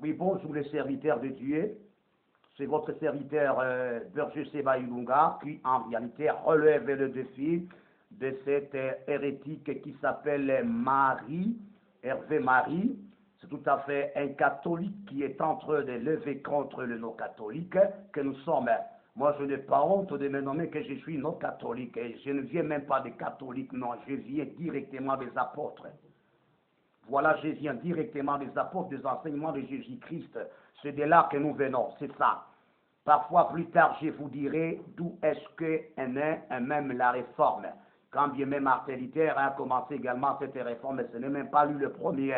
Oui, bonjour les serviteurs de Dieu. C'est votre serviteur Berger Seba Ilunga qui en réalité relève le défi de cette hérétique qui s'appelle Marie, Hervé Marie. C'est tout à fait un catholique qui est en train de lever contre le non-catholique que nous sommes. Moi, je n'ai pas honte de me nommer que je suis non-catholique. Et je ne viens même pas des catholiques, non, je viens directement des apôtres. Voilà, je viens directement des apôtres, des enseignements de Jésus-Christ. C'est de là que nous venons, c'est ça. Parfois, plus tard, je vous dirai d'où est-ce qu'un est même la réforme. Quand bien même Martin Luther a commencé également cette réforme, ce n'est même pas lui le premier.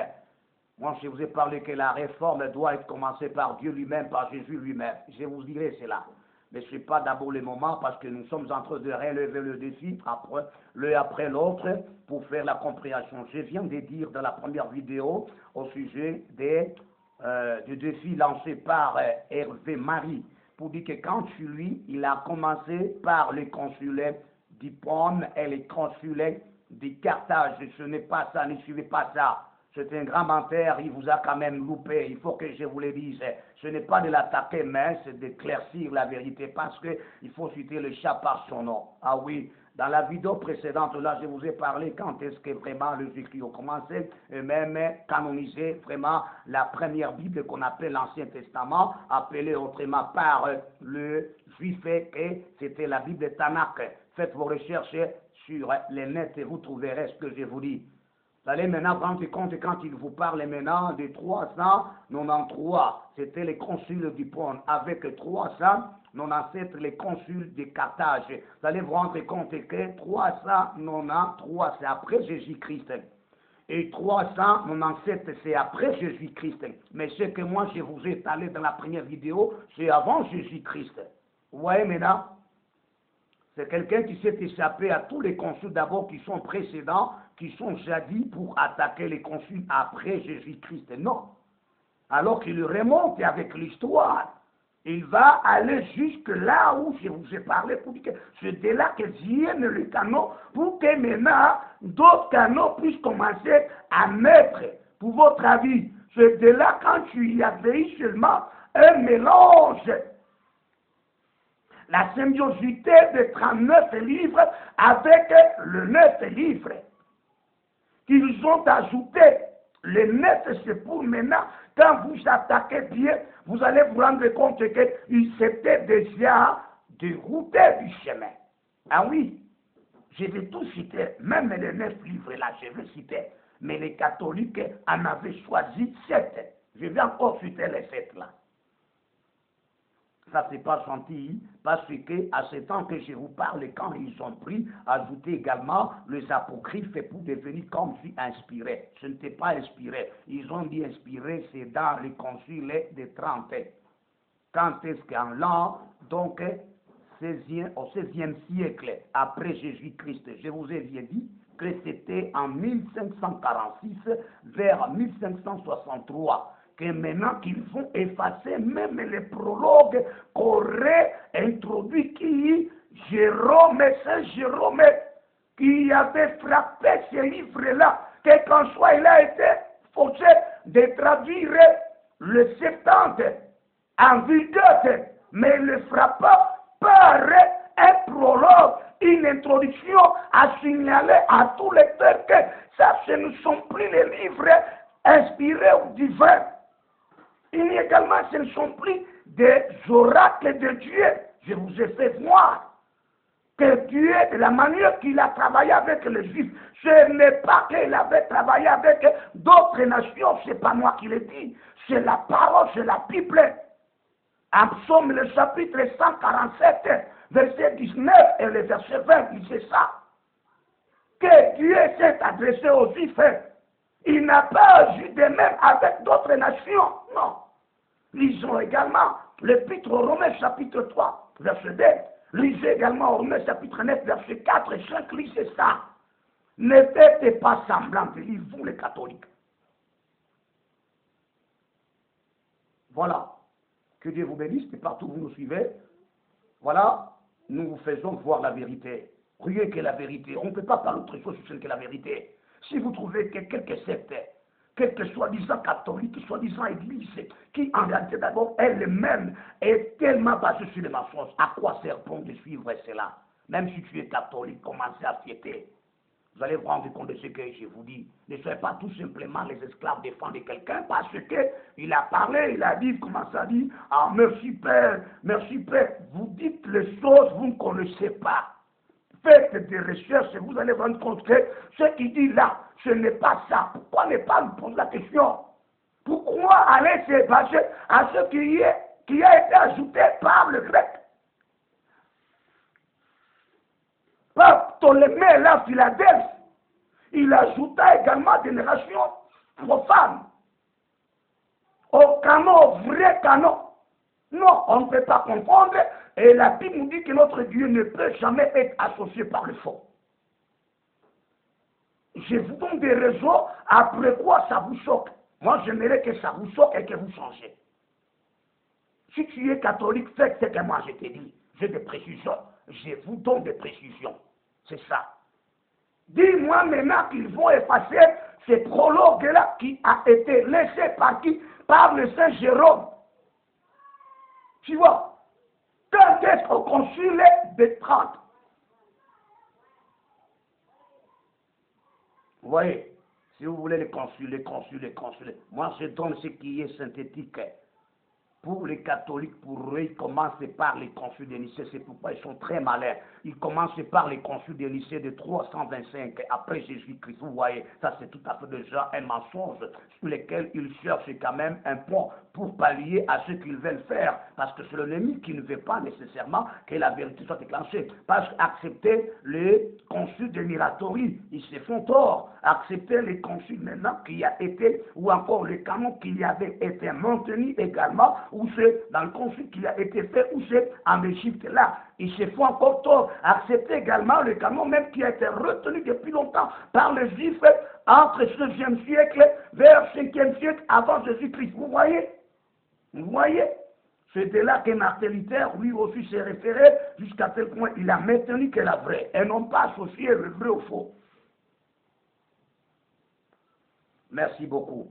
Moi, je vous ai parlé que la réforme doit être commencée par Dieu lui-même, par Jésus lui-même. Je vous dirai cela. Mais ce n'est pas d'abord le moment parce que nous sommes en train de relever le défi après l'autre pour faire la compréhension. Je viens de dire dans la première vidéo au sujet du défi lancé par Hervé Marie pour dire que quand lui, il a commencé par les consulets d'Hippone et les consulets de Carthage. Ce n'est pas ça, ne suivez pas ça. C'est un grand menteur, il vous a quand même loupé, il faut que je vous le dise. Ce n'est pas de l'attaquer, mais c'est d'éclaircir la vérité, parce qu'il faut citer le chat par son nom. Ah oui, dans la vidéo précédente, là, je vous ai parlé quand est-ce que vraiment les Écritures ont commencé, et même canonisé vraiment la première Bible qu'on appelle l'Ancien Testament, appelée autrement par le juif, et c'était la Bible Tanakh. Faites vos recherches sur les nets et vous trouverez ce que je vous dis. Vous allez maintenant prendre compte quand il vous parle maintenant de 393. C'était les consuls d'Hippone avec 397 les consuls de Carthage. Vous allez vous rendre compte que 393 c'est après Jésus-Christ. Et 397 c'est après Jésus-Christ. Mais ce que moi je vous ai étalé dans la première vidéo, c'est avant Jésus-Christ. Vous voyez maintenant? C'est quelqu'un qui s'est échappé à tous les consuls d'abord qui sont précédents, qui sont jadis pour attaquer les consuls après Jésus-Christ. Non. Alors qu'il remonte avec l'histoire, il va aller jusque là où je vous ai parlé pour dire que c'est de là que viennent les canaux pour que maintenant d'autres canaux puissent commencer à naître. Pour votre avis, c'est de là quand tu y avais seulement un mélange. La symbiosité de 39 livres avec le 9 livres qu'ils ont ajouté. Le 9, c'est pour maintenant, quand vous attaquez bien, vous allez vous rendre compte qu'ils s'étaient déjà déroutés du chemin. Ah oui, je vais tout citer, même les 9 livres là, je vais citer. Mais les catholiques en avaient choisi 7. Je vais encore citer les 7 là. Ça, c'est pas gentil, parce que à ce temps que je vous parle, quand ils ont pris, ajouté également les apocryphes pour devenir comme si inspirés. Ce n'était pas inspiré. Ils ont dit inspiré, c'est dans le concile de 30. Quand est-ce qu'en l'an, donc, au 16e siècle, après Jésus-Christ, je vous ai bien dit que c'était en 1546 vers 1563. Que maintenant qu'ils vont effacer même les prologues qu'aurait introduit qui Jérôme, Saint Jérôme, qui avait frappé ce livre-là, quel qu'en soit, il a été forcé de traduire le 70 en virgule, mais le frappa par un prologue, une introduction à signaler à tous les lecteurs que ça, ce ne sont plus les livres inspirés ou divins. Il y a également, ce ne sont plus des oracles de Dieu. Je vous ai fait voir que Dieu, de la manière qu'il a travaillé avec les Juifs, ce n'est pas qu'il avait travaillé avec d'autres nations, ce n'est pas moi qui le dis, c'est la parole, c'est la Bible. En Psaume, le chapitre 147, verset 19 et le verset 20, il dit ça. Que Dieu s'est adressé aux Juifs. Il n'a pas agi de même avec d'autres nations, non. Lisons également l'Épître aux Romains, chapitre 3, verset 2. Lisez également Romains, chapitre 9, verset 4 et 5. Lisez ça. Ne faites pas semblant de lire, vous les catholiques. Voilà. Que Dieu vous bénisse, et partout où vous nous suivez. Voilà, nous vous faisons voir la vérité. Rien que la vérité. On ne peut pas parler autre chose que la vérité. Si vous trouvez que quelques sectes quelques soi-disant catholiques, soi-disant églises, qui en réalité d'abord elle-même est tellement basée sur les mensonges. À quoi sert bon de suivre cela? Même si tu es catholique, commencez à fiéter. Vous allez vous rendre compte de ce que je vous dis. Ne soyez pas tout simplement les esclaves défendent quelqu'un parce qu'il a parlé, il a dit, comment ça dit, ah merci Père, merci Père. Vous dites les choses, vous ne connaissez pas. Faites des recherches et vous allez vous rendre compte que ce qu'il dit là, ce n'est pas ça. Pourquoi ne pas lui poser la question? Pourquoi aller se baser à ce qui a été ajouté par le grec? Par Ptolémée, la Philadelphie, il ajouta également des narrations profanes au canon, au vrai canon. Non, on ne peut pas confondre. Et la Bible nous dit que notre Dieu ne peut jamais être associé par le faux. Je vous donne des raisons après quoi ça vous choque. Moi, j'aimerais que ça vous choque et que vous changez. Si tu es catholique, fais ce que moi je te dis. J'ai des précisions. Je vous donne des précisions. C'est ça. Dis-moi maintenant qu'ils vont effacer ce prologue-là qui a été laissé par qui? Par le Saint Jérôme. Tu vois, quand est-ce qu'au concile de Trente? Vous voyez, si vous voulez les consuls. Moi, je donne ce qui est synthétique. Pour les catholiques, pour eux, ils commencent par les consuls de Nicée, c'est pourquoi ils sont très malins. Ils commencent par les consuls de Nicée de 325 après Jésus-Christ. Vous voyez, ça c'est tout à fait déjà un mensonge sur lequel ils cherchent quand même un pont pour pallier à ce qu'ils veulent faire. Parce que c'est l'ennemi qui ne veut pas nécessairement que la vérité soit déclenchée. Parce qu'accepter les consuls de Miratori, ils se font tort. Accepter les consuls maintenant qui a été, ou encore les canons qui avaient été maintenus également, ou c'est dans le conflit qui a été fait, ou c'est en Égypte là. Ils se font encore tort. Accepter également le canon même qui a été retenu depuis longtemps par les Juifs entre 6e siècle vers 5e siècle avant Jésus-Christ. Vous voyez? Vous voyez? C'est de là que Martin Luther, lui aussi, s'est référé jusqu'à tel point il a maintenu que la vraie, et non pas associé le vrai au faux. Merci beaucoup.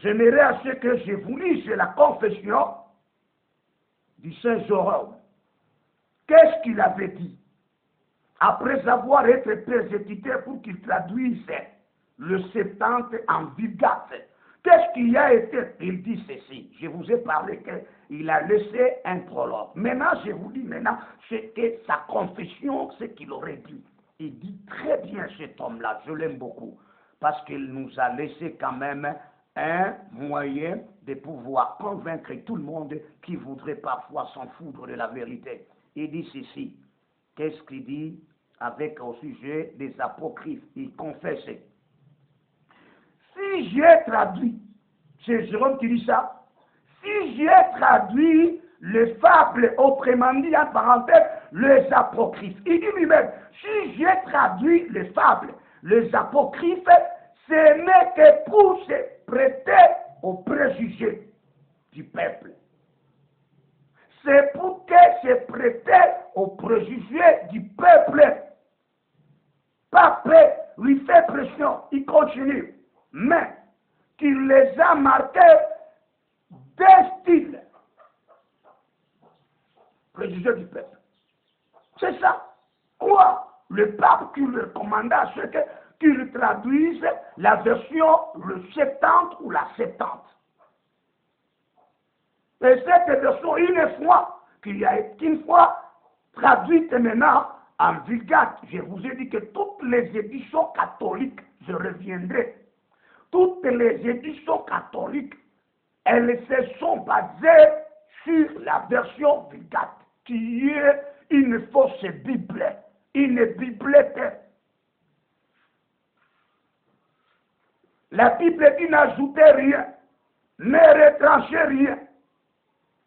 J'aimerais à ce que je vous lise la confession du Saint Jérôme. Qu'est-ce qu'il avait dit? Après avoir été persécuté pour qu'il traduise le Septante en Vulgate. Qu'est-ce qui a été? Il dit ceci. Je vous ai parlé qu'il a laissé un prologue. Maintenant, je vous dis maintenant ce que sa confession, ce qu'il aurait dit. Il dit très bien cet homme-là, je l'aime beaucoup, parce qu'il nous a laissé quand même un moyen de pouvoir convaincre tout le monde qui voudrait parfois s'en foutre de la vérité. Il dit ceci. Qu'est-ce qu'il dit avec au sujet des apocryphes? Il confesse. Si j'ai traduit, c'est Jérôme qui dit ça, si j'ai traduit les fables, autrement dit en parenthèse, les apocryphes, il dit lui-même, si j'ai traduit les fables, les apocryphes, ce n'est que pour se prêter aux préjugés du peuple. C'est pour que se prêter aux préjugés du peuple. Pape lui fait pression, il continue, mais qu'il les a marqués d'un style. Préjugés du peuple. C'est ça. Quoi? Le pape qui le commanda, c'est qu'il traduise la version le 70 ou la 70. Et cette version, qu'il a été une fois traduite maintenant en Vulgate. Je vous ai dit que toutes les éditions catholiques, je reviendrai, toutes les éditions catholiques, elles se sont basées sur la version Vulgate, qui est une fausse Bible, une biblette. La Bible dit n'ajoutez rien, ne retranchez rien.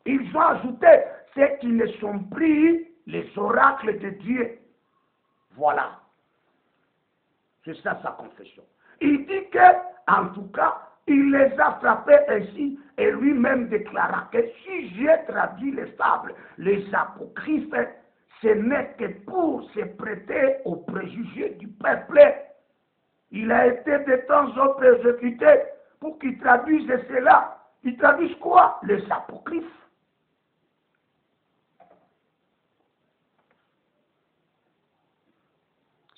Ils ont ajouté ce qui ne sont pris les oracles de Dieu. Voilà. C'est ça sa confession. Il dit que, en tout cas, il les a frappés ainsi et lui-même déclara que si j'ai traduit les fables, les apocryphes, ce n'est que pour se prêter aux préjugés du peuple. Il a été de temps en temps persécuté pour qu'ils traduisent cela. Ils traduisent quoi? Les apocryphes.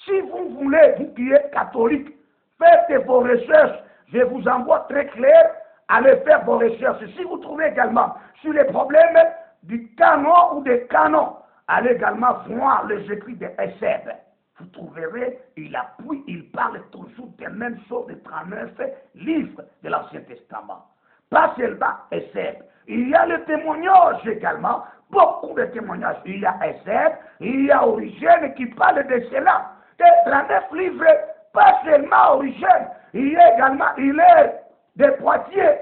Si vous voulez, vous qui êtes catholique, faites vos recherches. Je vous envoie très clair, allez faire vos recherches. Si vous trouvez également sur les problèmes du canon ou des canons, allez également voir les écrits de Esseb. Vous trouverez, il appuie, il parle toujours des mêmes choses, des 39 livres de l'Ancien Testament. Pas seulement Esseb. Il y a le témoignage également, beaucoup de témoignages. Il y a Esseb, il y a Origène qui parle de cela. Des 39 livres, pas seulement Origène, il y a également, il est des Poitiers.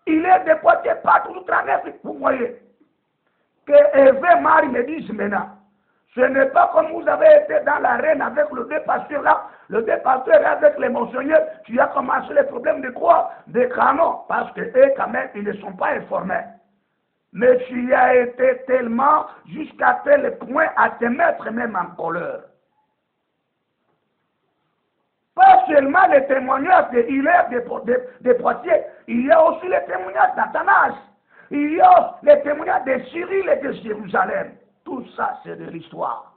Il est des Poitiers, pas toujours 39, vous voyez. Que Hervé Marie me dise maintenant, ce n'est pas comme vous avez été dans l'arène avec le deux pasteurs là, le deux pasteurs avec les monseigneurs, tu as commencé les problèmes de quoi? Des canons, parce que eux quand même, ils ne sont pas informés. Mais tu as été tellement jusqu'à tel point à te mettre même en colère. Pas seulement les témoignages de Hilaire de Poitiers, il y a aussi les témoignages d'Athanas. Il y a les témoignages de Cyril et de Jérusalem. Tout ça, c'est de l'histoire.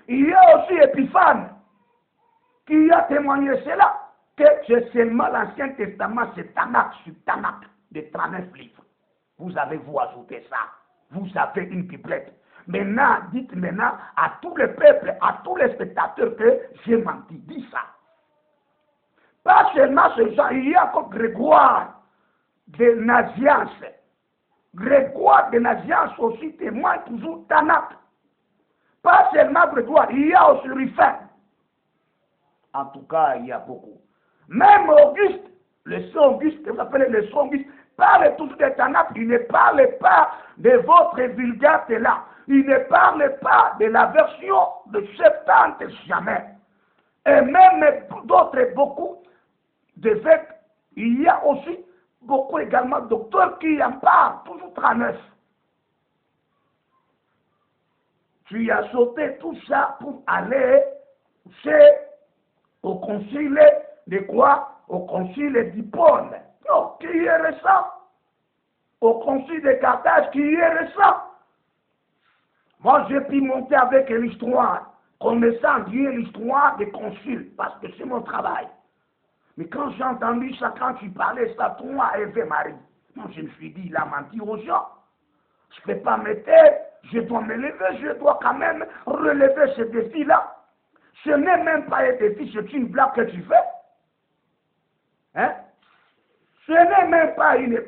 Il y a aussi Épiphane qui a témoigné cela, que c'est seulement l'Ancien Testament, c'est Tanakh sur Tanakh, de 39 livres. Vous avez-vous ajouté ça? Vous avez une biblette. Maintenant, dites maintenant à tout le peuple, à tous les spectateurs que j'ai menti. Dis ça. Pas seulement ce genre, il y a encore Grégoire de Naziance. Grégoire de Naziance aussi témoigne toujours Tanakh. Pas seulement Grégoire, il y a aussi Rufin. En tout cas, il y a beaucoup. Même Auguste, le Saint Auguste, que vous appelez le Saint Auguste, parle toujours de Tanakh. Il ne parle pas de votre vulgate là. Il ne parle pas de la version de Septante jamais. Et même d'autres, beaucoup d'évêques, il y a aussi beaucoup également de docteurs qui en parlent, toujours 39. Tu as sauté tout ça pour aller au concile de quoi? Au concile d'Hippone. Non, qui est récent? Au concile de Carthage, qui est récent? Moi, j'ai pu monter avec l'histoire, connaissant bien l'histoire des conciles, parce que c'est mon travail. Mais quand j'ai entendu ça, quand tu parlais ça, toi, Hervé Marie, moi, je me suis dit, il a menti aux gens. Je ne peux pas me taire, je dois me lever, je dois quand même relever ce défi-là. Ce n'est même pas un défi, c'est une blague que tu fais. Hein? Ce n'est même pas une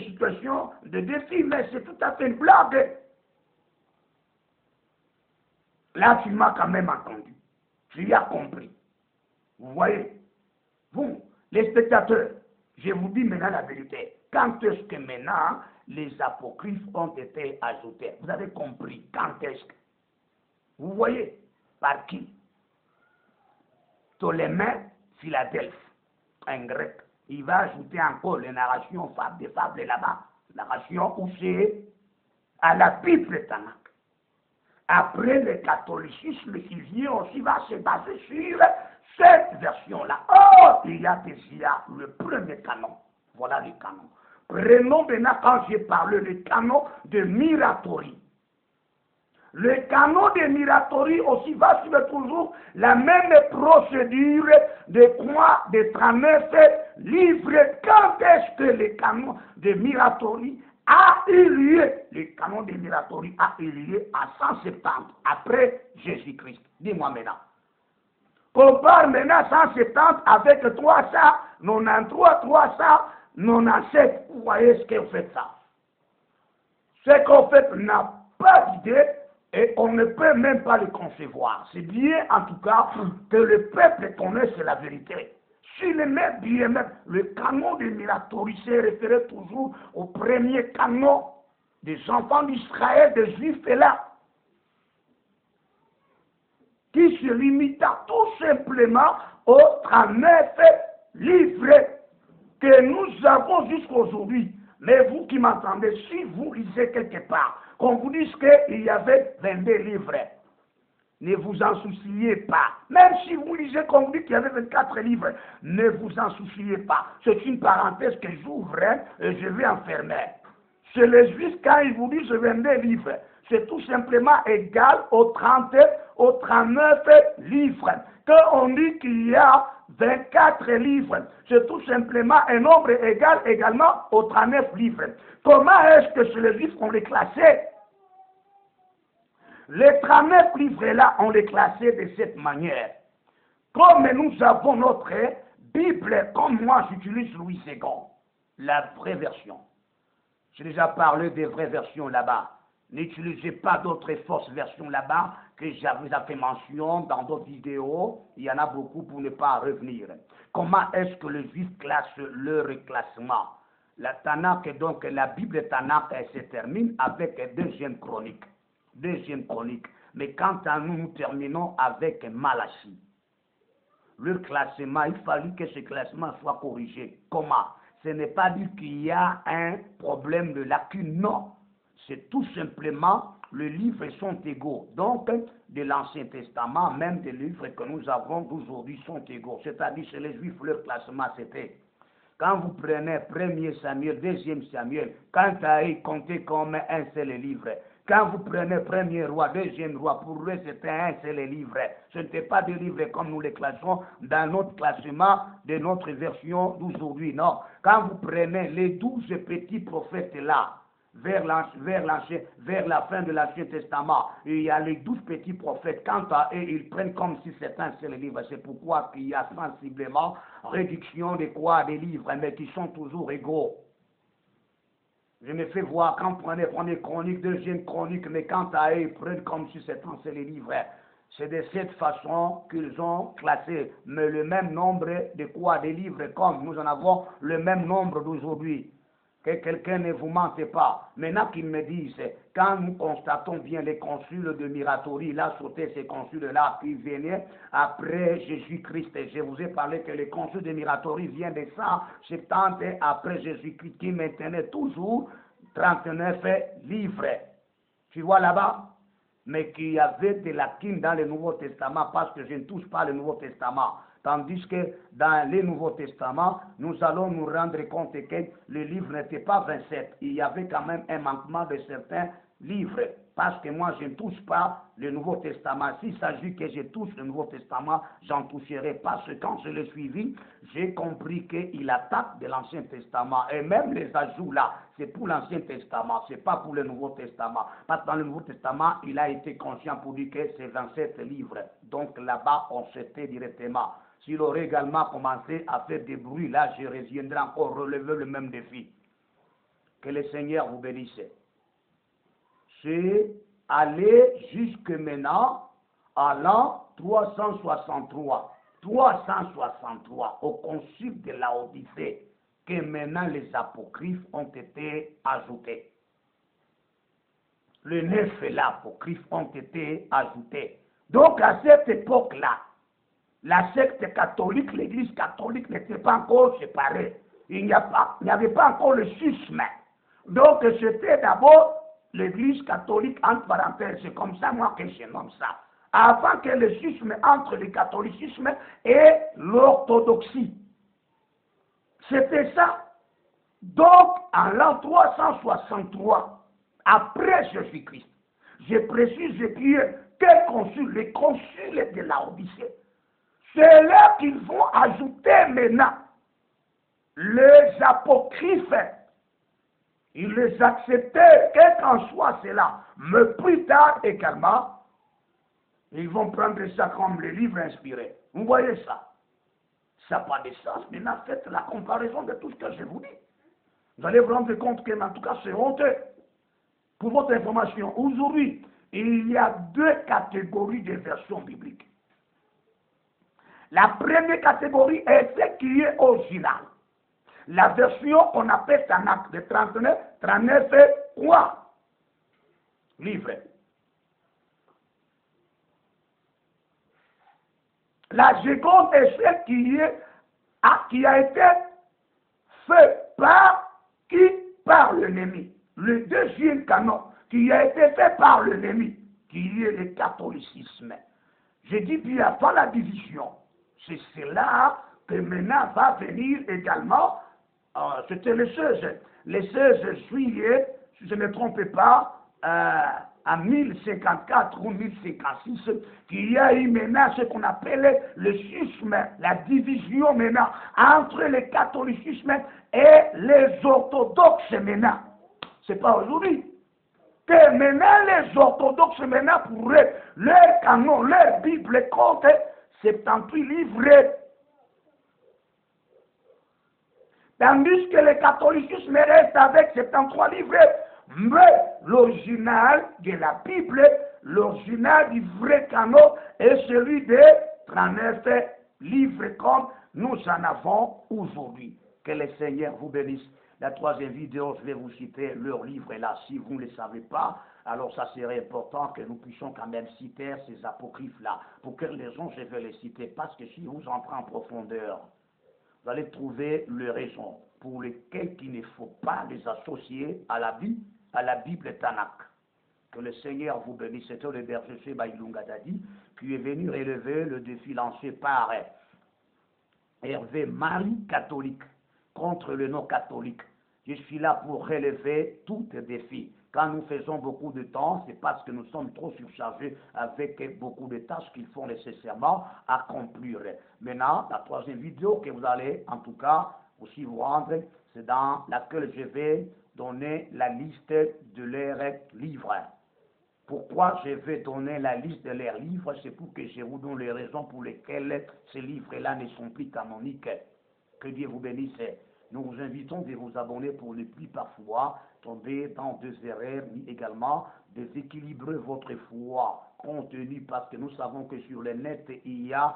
situation de défi, mais c'est tout à fait une blague. Là, tu m'as quand même entendu. Tu as compris. Vous voyez? Vous, les spectateurs, je vous dis maintenant la vérité. Quand est-ce que maintenant les apocryphes ont été ajoutés? Vous avez compris. Quand est-ce que? Vous voyez? Par qui? Ptolémée, Philadelphe, un grec. Il va ajouter encore les narrations des fables là-bas. Narration où c'est à la Bible Tanakh. Après le catholicisme qui vient aussi va se baser sur cette version-là. Oh, il y a déjà le premier canon. Voilà le canon. Prenons maintenant, quand j'ai parlé, le canon de Muratori. Le canon de Muratori aussi va suivre toujours la même procédure de quoi? De 39 livres. Quand est-ce que le canon de Muratori a eu lieu? Le canon de Muratori a eu lieu à 170 après Jésus-Christ. Dis-moi maintenant. Compare maintenant 170 avec 393, 397. Vous voyez ce que vous faites ça. Ce qu'on fait n'a pas d'idée et on ne peut même pas le concevoir. C'est bien en tout cas que le peuple connaisse la vérité. S'il met bien même, le canon de Muratori se référait toujours au premier canon des enfants d'Israël, des Juifs et là, qui se limita tout simplement aux 39 livres que nous avons jusqu'aujourd'hui. Mais vous qui m'entendez, si vous lisez quelque part, qu'on vous dise qu'il y avait 22 livres, Ne vous en souciez pas. Même si vous lisez comme vous dites qu'il y avait 24 livres, ne vous en souciez pas. C'est une parenthèse que j'ouvre et je vais enfermer. Chez les Juifs, quand ils vous disent 22 livres, c'est tout simplement égal aux 30, aux 39 livres. Quand on dit qu'il y a 24 livres, c'est tout simplement un nombre égal également aux 39 livres. Comment est-ce que chez les Juifs on les classait? Les 39 livres-là, on les classait de cette manière. Comme nous avons notre Bible, comme moi j'utilise Louis II, la vraie version. J'ai déjà parlé des vraies versions là-bas. N'utilisez pas d'autres fausses versions là-bas que j'avais fait mention dans d'autres vidéos. Il y en a beaucoup pour ne pas revenir. Comment est-ce que les Juifs classent leur classement? La Tanakh, donc la Bible Tanakh, elle se termine avec deuxième chronique. Deuxième chronique. Mais quant à nous, nous terminons avec Malachie. Le classement, il fallait que ce classement soit corrigé. Comment? Ce n'est pas dit qu'il y a un problème de lacune, non. C'est tout simplement, les livres sont égaux. Donc, de l'Ancien Testament, même des livres que nous avons d'aujourd'hui sont égaux. C'est-à-dire, chez les Juifs, leur classement, c'était, quand vous prenez 1er Samuel, 2e Samuel, quand à y compter comme un seul livre. Quand vous prenez 1er roi, 2e roi, pour eux c'était un seul livre. Ce n'était pas des livres comme nous les classons dans notre classement de notre version d'aujourd'hui. Non. Quand vous prenez les 12 petits prophètes là, vers la fin de l'Ancien Testament, il y a les 12 petits prophètes. Quant à eux, ils prennent comme si c'était un seul livre. C'est pourquoi il y a sensiblement réduction de quoi des livres, mais qui sont toujours égaux. Je me fais voir quand vous prenez première chronique, deuxième chronique, mais quant à eux, ils prennent comme si c'était un seul livre. C'est de cette façon qu'ils ont classé, mais le même nombre de quoi des livres, comme nous en avons le même nombre d'aujourd'hui. Que quelqu'un ne vous mente pas. Maintenant qu'ils me disent, quand nous constatons bien les consuls de Miratori, il a sauté ces consuls-là qui venaient après Jésus-Christ. Je vous ai parlé que les consuls de Miratori viennent de 170 après Jésus-Christ, qui maintenaient toujours 39 livres. Tu vois là-bas? Mais qu'il y avait des lacunes dans le Nouveau Testament, parce que je ne touche pas le Nouveau Testament. Tandis que dans le Nouveau Testament, nous allons nous rendre compte que le livre n'était pas 27. Il y avait quand même un manquement de certains livres. Parce que moi, je ne touche pas le Nouveau Testament. S'il s'agit que je touche le Nouveau Testament, j'en toucherai. Parce que quand je l'ai suivi, j'ai compris qu'il attaque de l'Ancien Testament. Et même les ajouts là, c'est pour l'Ancien Testament, c'est pas pour le Nouveau Testament. Parce que dans le Nouveau Testament, il a été conscient pour dire que c'est 27 livres. Donc là-bas, on s'était directement. S'il aurait également commencé à faire des bruits, là, je reviendrai encore relever le même défi. Que le Seigneur vous bénisse. C'est aller jusque maintenant à l'an 363. 363, au concile de Laodicée, que maintenant les apocryphes ont été ajoutés. Les 9 apocryphes ont été ajoutés. Donc à cette époque-là, la secte catholique, l'église catholique n'était pas encore séparée. Il n'y avait pas encore le schisme. Donc c'était d'abord l'église catholique entre parenthèses. C'est comme ça moi que je nomme ça. Avant que le schisme entre le catholicisme et l'orthodoxie. C'était ça. Donc en l'an 363, après Jésus-Christ, je précise que quel concile? Les conciles de Laodicée. C'est là qu'ils vont ajouter maintenant les apocryphes. Ils les acceptaient, quel qu'en soit cela. Mais plus tard également, ils vont prendre ça comme les livres inspirés. Vous voyez ça? Ça n'a pas de sens. Maintenant, faites la comparaison de tout ce que je vous dis. Vous allez vous rendre compte que, en tout cas, c'est honteux. Pour votre information, aujourd'hui, il y a 2 catégories de versions bibliques. La première catégorie est celle qui est originale. La version qu'on appelle Tanakh de 39 quoi? Livres. La seconde est celle qui a été faite par l'ennemi. Le deuxième canon qui a été fait par l'ennemi. qui est le catholicisme. Je dis bien pas la division. C'est cela que maintenant va venir également, c'était le 16 juillet, si je ne me trompe pas, en 1054 ou 1056, qu'il y a eu maintenant ce qu'on appelle le schisme, la division maintenant entre le catholicisme et les orthodoxes maintenant. C'est pas aujourd'hui. Que maintenant les orthodoxes maintenant pour eux, leur canon, leur Bible compte 78 livres. Tandis que le catholicisme reste avec 73 livres. Mais l'original de la Bible, l'original du vrai canon est celui de 39 livres comme nous en avons aujourd'hui. Que le Seigneur vous bénisse. La troisième vidéo, je vais vous citer leur livre là. Si vous ne le savez pas, alors ça serait important que nous puissions quand même citer ces apocryphes-là. Pour quelle raison je vais les citer? Parce que si vous entrez en profondeur, vous allez trouver les raisons pour lesquelles il ne faut pas les associer à la Bible Tanakh. Que le Seigneur vous bénisse. C'était le berger Sheba Ilunga Dadi qui est venu relever le défi lancé par Hervé Marie catholique contre le non-catholique. Je suis là pour relever tout défi. Quand nous faisons beaucoup de temps, c'est parce que nous sommes trop surchargés avec beaucoup de tâches qu'il faut nécessairement accomplir. Maintenant, la troisième vidéo que vous allez en tout cas aussi vous rendre, c'est dans laquelle je vais donner la liste de leurs livres. Pourquoi je vais donner la liste de leurs livres? C'est pour que je vous donne les raisons pour lesquelles ces livres-là ne sont plus canoniques. Que Dieu vous bénisse. Nous vous invitons de vous abonner pour ne plus parfois tomber dans des erreurs, ni également déséquilibrer votre foi, compte tenu parce que nous savons que sur le net, il y a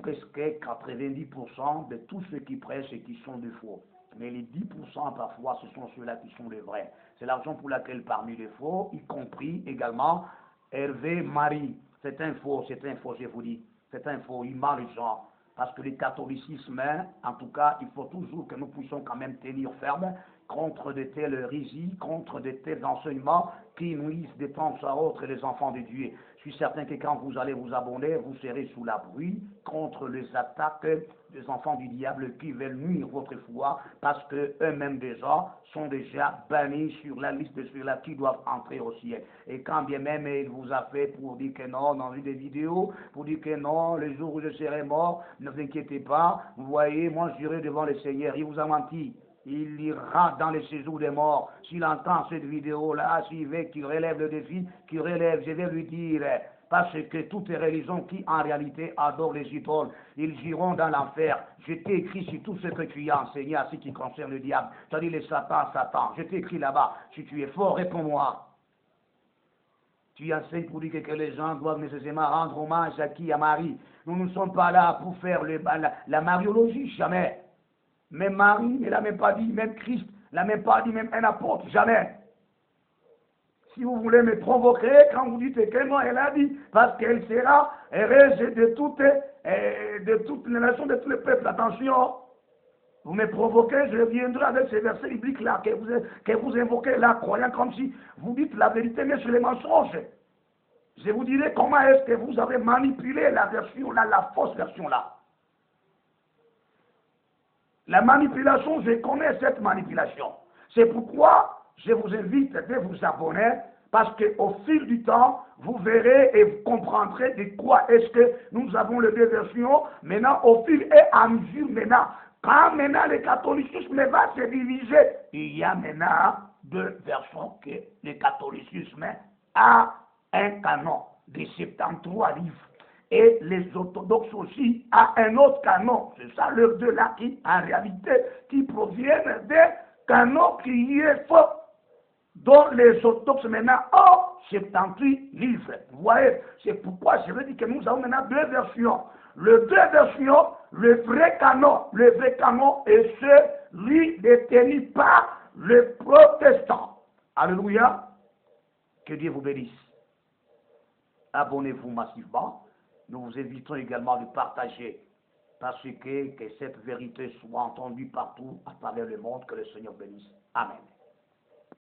presque 90% de tous ceux qui prêchent et qui sont de faux. Mais les 10% parfois, ce sont ceux-là qui sont les vrais. C'est la raison pour laquelle parmi les faux, y compris également Hervé Marie, c'est un faux, je vous dis, c'est un faux, il ment les gens. Parce que le catholicisme, en tout cas, il faut toujours que nous puissions quand même tenir ferme contre de telles hérésies, contre de tels enseignements qui nuisent de temps à autre les enfants de Dieu. Je suis certain que quand vous allez vous abonner, vous serez sous l'abri contre les attaques des enfants du diable qui veulent nuire votre foi parce qu'eux-mêmes déjà sont déjà bannis sur la liste de ceux-là qui doivent entrer au ciel. Et quand bien même il vous a fait pour dire que non, dans des vidéos, pour dire que non, le jour où je serai mort, ne vous inquiétez pas, vous voyez, moi j'irai devant le Seigneur, il vous a menti. Il ira dans les séjours des morts. S'il entend cette vidéo-là, s'il veut qu'il relève le défi, qu'il relève, je vais lui dire, parce que toutes les religions qui en réalité adorent les idoles, ils iront dans l'enfer. Je t'ai écrit sur tout ce que tu as enseigné à ce qui concerne le diable. Tu as dit le Satan, je t'ai écrit là-bas. Si tu es fort, réponds-moi. Tu enseignes pour dire que les gens doivent nécessairement rendre hommage à qui? À Marie. Nous ne sommes pas là pour faire la mariologie, jamais. Même Marie ne l'a même pas dit, même Christ ne l'a même pas dit, même un apôtre, jamais. Si vous voulez me provoquer, quand vous dites que non, elle a dit, parce qu'elle sera heureuse de toutes les nations, de tous les peuples. Attention, vous me provoquez, je viendrai avec ces versets bibliques-là que vous invoquez là, croyant comme si vous dites la vérité, mais sur les mensonges. Je vous dirai comment est-ce que vous avez manipulé la version là, la fausse version là. La manipulation, je connais cette manipulation. C'est pourquoi je vous invite de vous abonner, parce qu'au fil du temps, vous verrez et vous comprendrez de quoi est-ce que nous avons les deux versions. Maintenant, au fil et à mesure, maintenant, quand maintenant le catholicisme va se diviser, il y a maintenant deux versions que le catholicisme a un canon de 73 livres. Et les orthodoxes aussi a un autre canon. C'est ça leurs deux-là qui, en réalité, qui proviennent des canons qui est faux, dont les orthodoxes maintenant ont 78 livres. Vous voyez, c'est pourquoi je veux dire que nous avons maintenant deux versions. Les deux versions, le vrai canon est celui détenu par les protestants. Alléluia. Que Dieu vous bénisse. Abonnez-vous massivement. Nous vous invitons également de partager parce que cette vérité soit entendue partout à travers le monde. Que le Seigneur bénisse. Amen.